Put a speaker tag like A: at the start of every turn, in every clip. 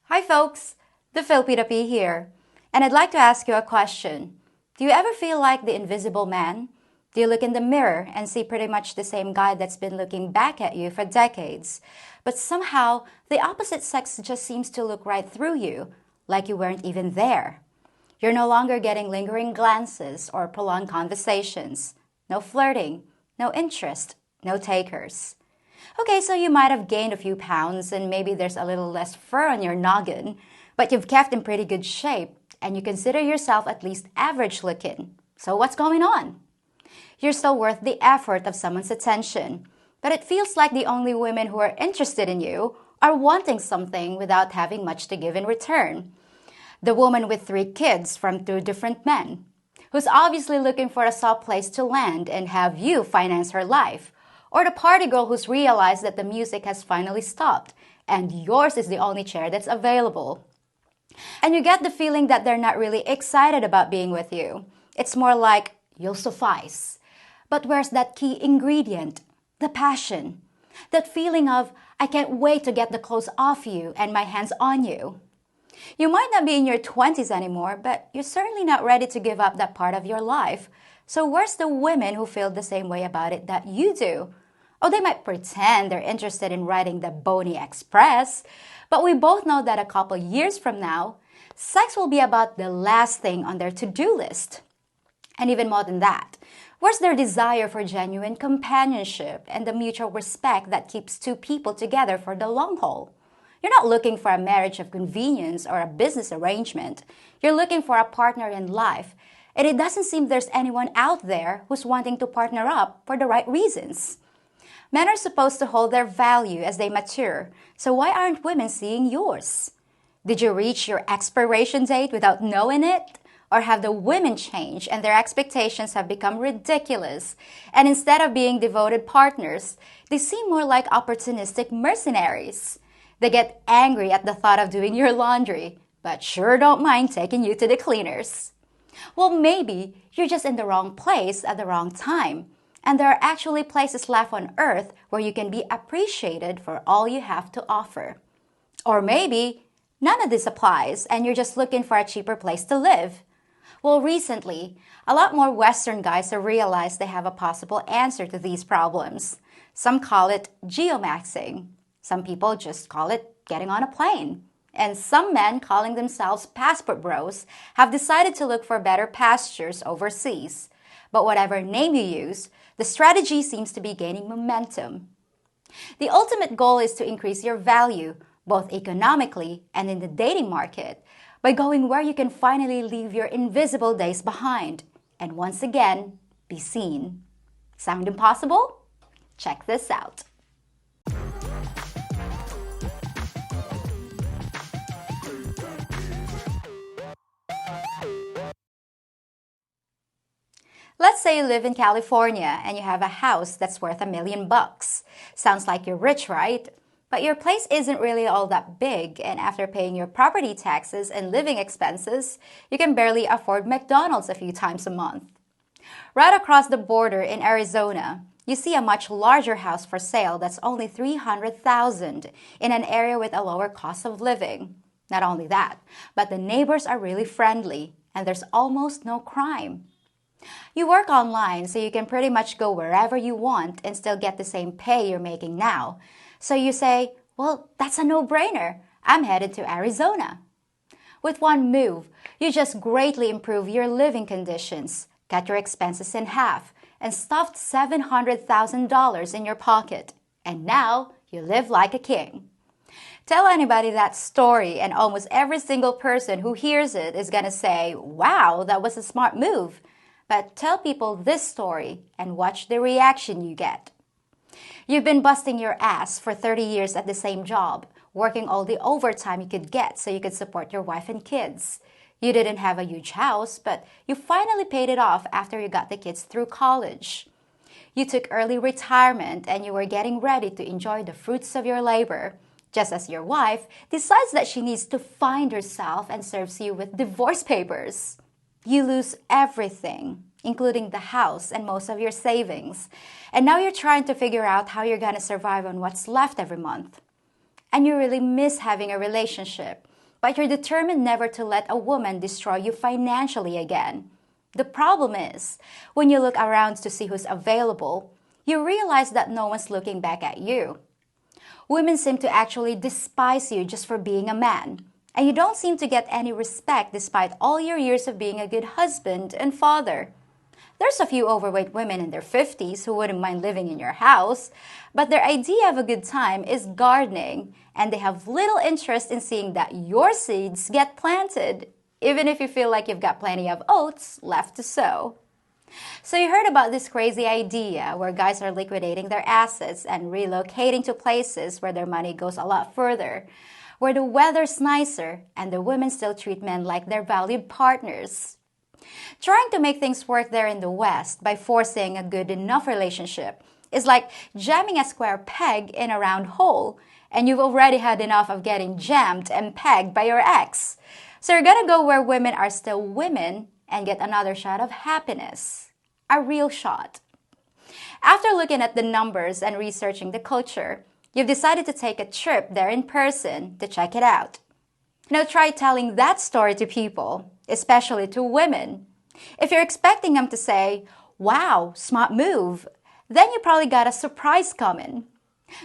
A: Hi folks, the Filipina here, and I'd like to ask you a question. Do you ever feel like the invisible man? Do you look in the mirror and see pretty much the same guy that's been looking back at you for decades, but somehow the opposite sex just seems to look right through you, like you weren't even there? You're no longer getting lingering glances or prolonged conversations. No flirting, no interest, no takers. Okay, so you might have gained a few pounds and maybe there's a little less fur on your noggin, but you've kept in pretty good shape and you consider yourself at least average looking. So what's going on? You're still worth the effort of someone's attention, but it feels like the only women who are interested in you are wanting something without having much to give in return. The woman with 3 kids from 2 different men, who's obviously looking for a soft place to land and have you finance her life. Or the party girl who's realized that the music has finally stopped and yours is the only chair that's available. And you get the feeling that they're not really excited about being with you. It's more like, you'll suffice. But where's that key ingredient? The passion. That feeling of, I can't wait to get the clothes off you and my hands on you. You might not be in your 20s anymore, but you're certainly not ready to give up that part of your life. So where's the women who feel the same way about it that you do? Oh, they might pretend they're interested in riding the Boney Express, but we both know that a couple years from now, sex will be about the last thing on their to-do list. And even more than that, where's their desire for genuine companionship and the mutual respect that keeps two people together for the long haul? You're not looking for a marriage of convenience or a business arrangement. You're looking for a partner in life. And it doesn't seem there's anyone out there who's wanting to partner up for the right reasons. Men are supposed to hold their value as they mature, so why aren't women seeing yours? Did you reach your expiration date without knowing it? Or have the women changed and their expectations have become ridiculous? And instead of being devoted partners, they seem more like opportunistic mercenaries. They get angry at the thought of doing your laundry, but sure don't mind taking you to the cleaners. Well, maybe you're just in the wrong place at the wrong time. And there are actually places left on earth where you can be appreciated for all you have to offer. Or maybe none of this applies and you're just looking for a cheaper place to live. Well, recently, a lot more Western guys have realized they have a possible answer to these problems. Some call it geomaxing. Some people just call it getting on a plane. And some men, calling themselves passport bros, have decided to look for better pastures overseas. But whatever name you use, the strategy seems to be gaining momentum. The ultimate goal is to increase your value, both economically and in the dating market, by going where you can finally leave your invisible days behind and once again be seen. Sound impossible? Check this out. Let's say you live in California and you have a house that's worth $1 million. Sounds like you're rich, right? But your place isn't really all that big, and after paying your property taxes and living expenses, you can barely afford McDonald's a few times a month. Right across the border in Arizona, you see a much larger house for sale that's only $300,000 in an area with a lower cost of living. Not only that, but the neighbors are really friendly and there's almost no crime. You work online, so you can pretty much go wherever you want and still get the same pay you're making now. So you say, well, that's a no-brainer. I'm headed to Arizona. With one move, you just greatly improve your living conditions, cut your expenses in half, and stuffed $700,000 in your pocket. And now you live like a king. Tell anybody that story and almost every single person who hears it is going to say, wow, that was a smart move. But tell people this story and watch the reaction you get. You've been busting your ass for 30 years at the same job, working all the overtime you could get so you could support your wife and kids. You didn't have a huge house, but you finally paid it off after you got the kids through college. You took early retirement and you were getting ready to enjoy the fruits of your labor, just as your wife decides that she needs to find herself and serves you with divorce papers. You lose everything, including the house and most of your savings. And now you're trying to figure out how you're going to survive on what's left every month. And you really miss having a relationship. but you're determined never to let a woman destroy you financially again. The problem is, when you look around to see who's available, you realize that no one's looking back at you. Women seem to actually despise you just for being a man, and you don't seem to get any respect despite all your years of being a good husband and father. There's a few overweight women in their 50s who wouldn't mind living in your house, but their idea of a good time is gardening, and they have little interest in seeing that your seeds get planted, even if you feel like you've got plenty of oats left to sow. So you heard about this crazy idea where guys are liquidating their assets and relocating to places where their money goes a lot further, where the weather's nicer and the women still treat men like their valued partners. Trying to make things work there in the West by forcing a good enough relationship is like jamming a square peg in a round hole, and you've already had enough of getting jammed and pegged by your ex. So you're gonna go where women are still women and get another shot of happiness. A real shot. After looking at the numbers and researching the culture, you've decided to take a trip there in person to check it out. Now try telling that story to people, especially to women. If you're expecting them to say, "Wow, smart move," then you probably got a surprise coming.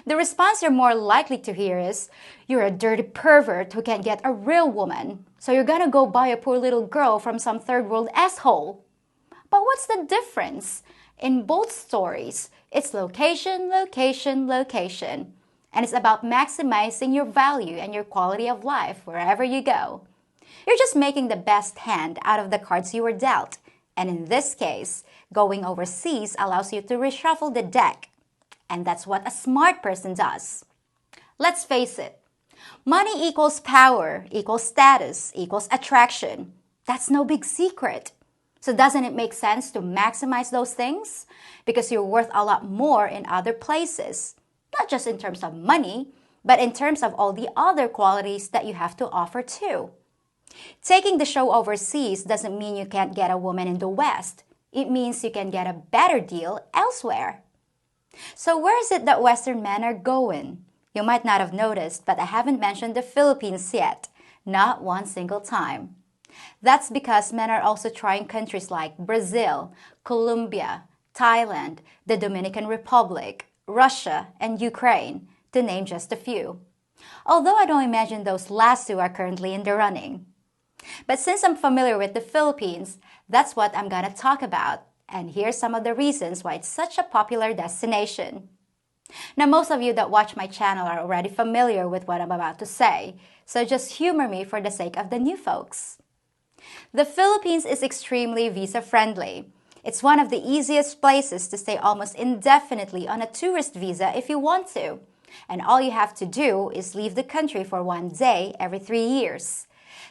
A: The response you're more likely to hear is, "You're a dirty pervert who can't get a real woman, so you're gonna go buy a poor little girl from some third world asshole." But what's the difference? In both stories, it's location, location, location. And it's about maximizing your value and your quality of life wherever you go. You're just making the best hand out of the cards you were dealt. And in this case, going overseas allows you to reshuffle the deck. And that's what a smart person does. Let's face it, money equals power, equals status, equals attraction. That's no big secret. So doesn't it make sense to maximize those things? Because you're worth a lot more in other places. Not just in terms of money, but in terms of all the other qualities that you have to offer too. Taking the show overseas doesn't mean you can't get a woman in the West. It means you can get a better deal elsewhere. So where is it that Western men are going? You might not have noticed, but I haven't mentioned the Philippines yet. Not one single time. That's because men are also trying countries like Brazil, Colombia, Thailand, the Dominican Republic, Russia, and Ukraine, to name just a few. Although I don't imagine those last two are currently in the running. But since I'm familiar with the Philippines, that's what I'm gonna talk about. And here's some of the reasons why it's such a popular destination. Now, most of you that watch my channel are already familiar with what I'm about to say, so just humor me for the sake of the new folks. The Philippines is extremely visa-friendly. It's one of the easiest places to stay almost indefinitely on a tourist visa if you want to. And all you have to do is leave the country for 1 day every 3 years.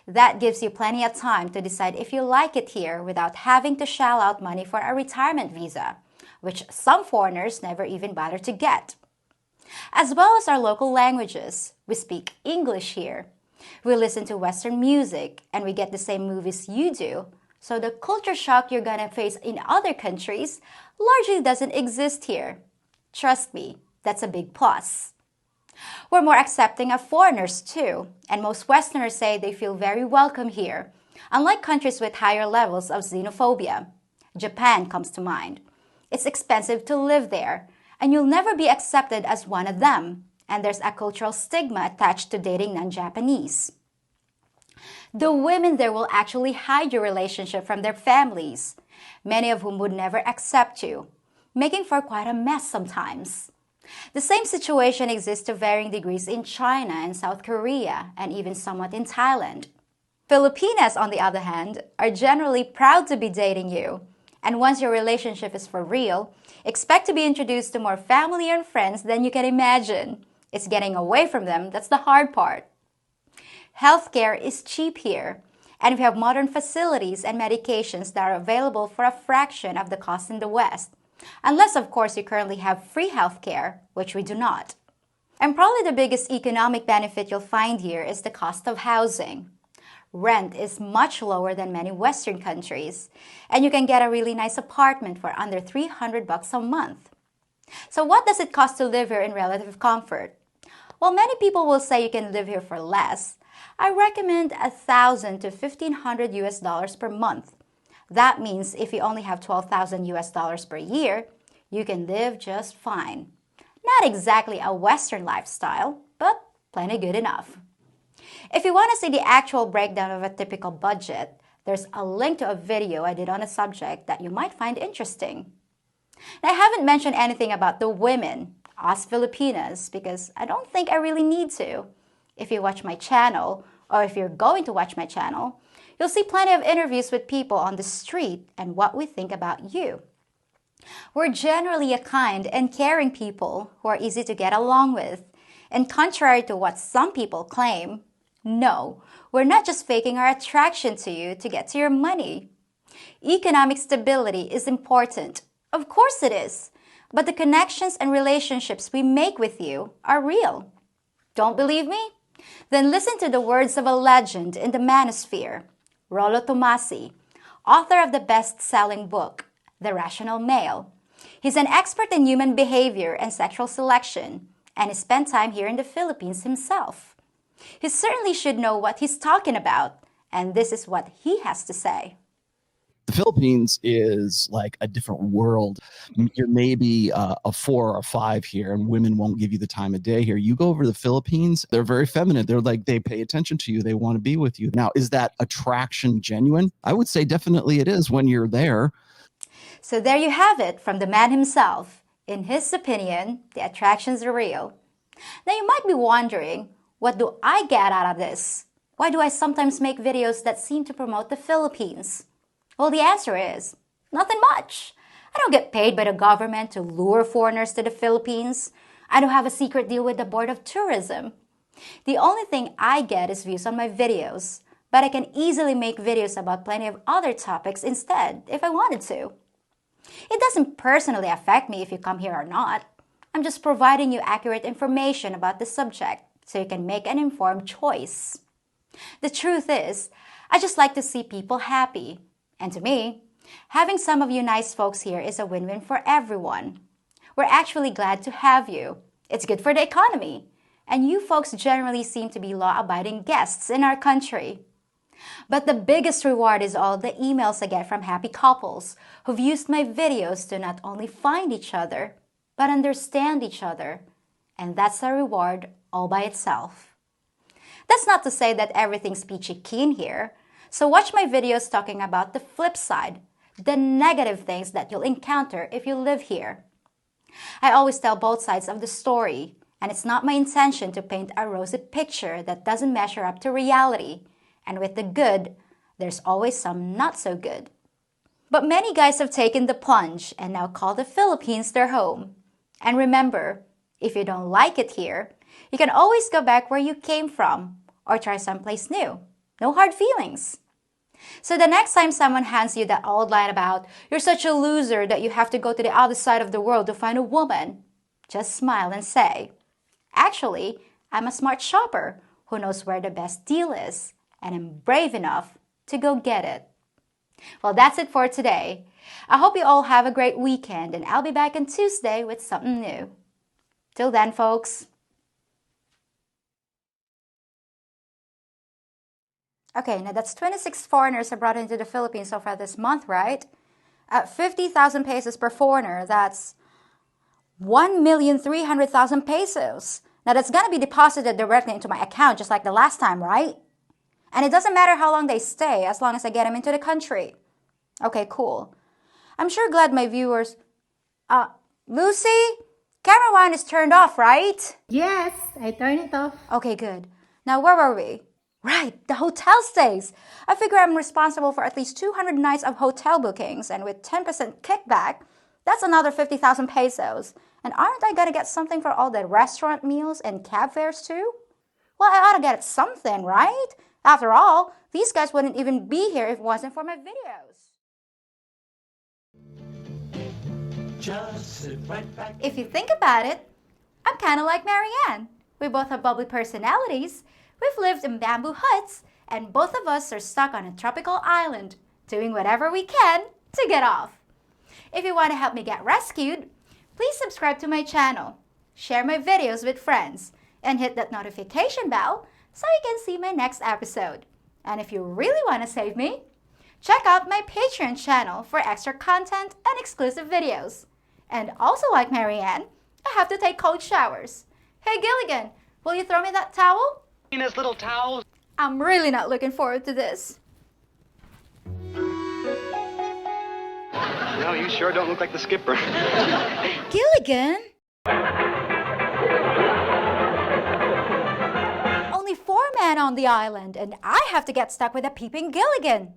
A: That gives you plenty of time to decide if you like it here without having to shell out money for a retirement visa, which some foreigners never even bother to get. As well as our local languages, we speak English here. We listen to Western music, and we get the same movies you do. So the culture shock you're gonna face in other countries largely doesn't exist here. Trust me, that's a big plus. We're more accepting of foreigners too, and most Westerners say they feel very welcome here, unlike countries with higher levels of xenophobia. Japan comes to mind. It's expensive to live there, and you'll never be accepted as one of them, and there's a cultural stigma attached to dating non-Japanese. The women there will actually hide your relationship from their families, many of whom would never accept you, making for quite a mess sometimes. The same situation exists to varying degrees in China and South Korea, and even somewhat in Thailand. Filipinas, on the other hand, are generally proud to be dating you, and once your relationship is for real, expect to be introduced to more family and friends than you can imagine. It's getting away from them that's the hard part. Healthcare is cheap here, and we have modern facilities and medications that are available for a fraction of the cost in the West. Unless, of course, you currently have free healthcare, which we do not. And probably the biggest economic benefit you'll find here is the cost of housing. Rent is much lower than many Western countries, and you can get a really nice apartment for under $300 a month. So what does it cost to live here in relative comfort? Well, many people will say you can live here for less, I recommend 1,000 to 1,500 US dollars per month. That means if you only have 12,000 US dollars per year, you can live just fine. Not exactly a Western lifestyle, but plenty good enough. If you want to see the actual breakdown of a typical budget, there's a link to a video I did on a subject that you might find interesting. And I haven't mentioned anything about the women, us Filipinas, because I don't think I really need to. If you watch my channel, or if you're going to watch my channel, you'll see plenty of interviews with people on the street and what we think about you. We're generally a kind and caring people who are easy to get along with. And contrary to what some people claim, no, we're not just faking our attraction to you to get to your money. Economic stability is important. Of course it is. But the connections and relationships we make with you are real. Don't believe me? Then listen to the words of a legend in the manosphere, Rollo Tomasi, author of the best-selling book, The Rational Male. He's an expert in human behavior and sexual selection, and he spent time here in the Philippines himself. He certainly should know what he's talking about, and this is what he has to say.
B: The Philippines is like a different world. You're maybe a 4 or a 5 here, and women won't give you the time of day here. You go over to the Philippines, they're very feminine. They're like, they pay attention to you. They want to be with you. Now, is that attraction genuine? I would say definitely it is when you're there.
A: So there you have it from the man himself. In his opinion, the attractions are real. Now you might be wondering, what do I get out of this? Why do I sometimes make videos that seem to promote the Philippines? Well, the answer is, nothing much. I don't get paid by the government to lure foreigners to the Philippines. I don't have a secret deal with the Board of Tourism. The only thing I get is views on my videos, but I can easily make videos about plenty of other topics instead if I wanted to. It doesn't personally affect me if you come here or not. I'm just providing you accurate information about the subject so you can make an informed choice. The truth is, I just like to see people happy. And to me, having some of you nice folks here is a win-win for everyone. We're actually glad to have you. It's good for the economy. And you folks generally seem to be law-abiding guests in our country. But the biggest reward is all the emails I get from happy couples who've used my videos to not only find each other, but understand each other. And that's a reward all by itself. That's not to say that everything's peachy keen here. So watch my videos talking about the flip side, the negative things that you'll encounter if you live here. I always tell both sides of the story, and it's not my intention to paint a rosy picture that doesn't measure up to reality. And with the good, there's always some not so good. But many guys have taken the plunge and now call the Philippines their home. And remember, if you don't like it here, you can always go back where you came from or try someplace new. No hard feelings. So the next time someone hands you that old line about, you're such a loser that you have to go to the other side of the world to find a woman, just smile and say, actually, I'm a smart shopper who knows where the best deal is, and I'm brave enough to go get it. Well, that's it for today. I hope you all have a great weekend, and I'll be back on Tuesday with something new. Till then, folks. Okay, now that's 26 foreigners are brought into the Philippines so far this month, right? At 50,000 pesos per foreigner, that's 1,300,000 pesos. Now that's going to be deposited directly into my account just like the last time, right? And it doesn't matter how long they stay as long as I get them into the country. Okay, cool. I'm sure glad my viewers... Lucy? Camera 1 is turned off, right?
C: Yes, I turned it off.
A: Okay, good. Now where were we? Right, the hotel stays. I figure I'm responsible for at least 200 nights of hotel bookings, and with 10% kickback, that's another 50,000 pesos. And aren't I gonna get something for all the restaurant meals and cab fares too? Well, I ought to get something, right? After all, these guys wouldn't even be here if it wasn't for my videos.
D: Just sit right back.
A: If you think about it, I'm kind of like Marianne. We both have bubbly personalities. We've lived in bamboo huts, and both of us are stuck on a tropical island, doing whatever we can to get off. If you want to help me get rescued, please subscribe to my channel, share my videos with friends, and hit that notification bell so you can see my next episode. And if you really want to save me, check out my Patreon channel for extra content and exclusive videos. And also like Marianne, I have to take cold showers. Hey Gilligan, will you throw me that towel?
E: His little towels.
A: I'm really not looking forward to this.
E: No, you sure don't look like the skipper.
A: Gilligan? Only 4 men on the island, and I have to get stuck with a peeping Gilligan.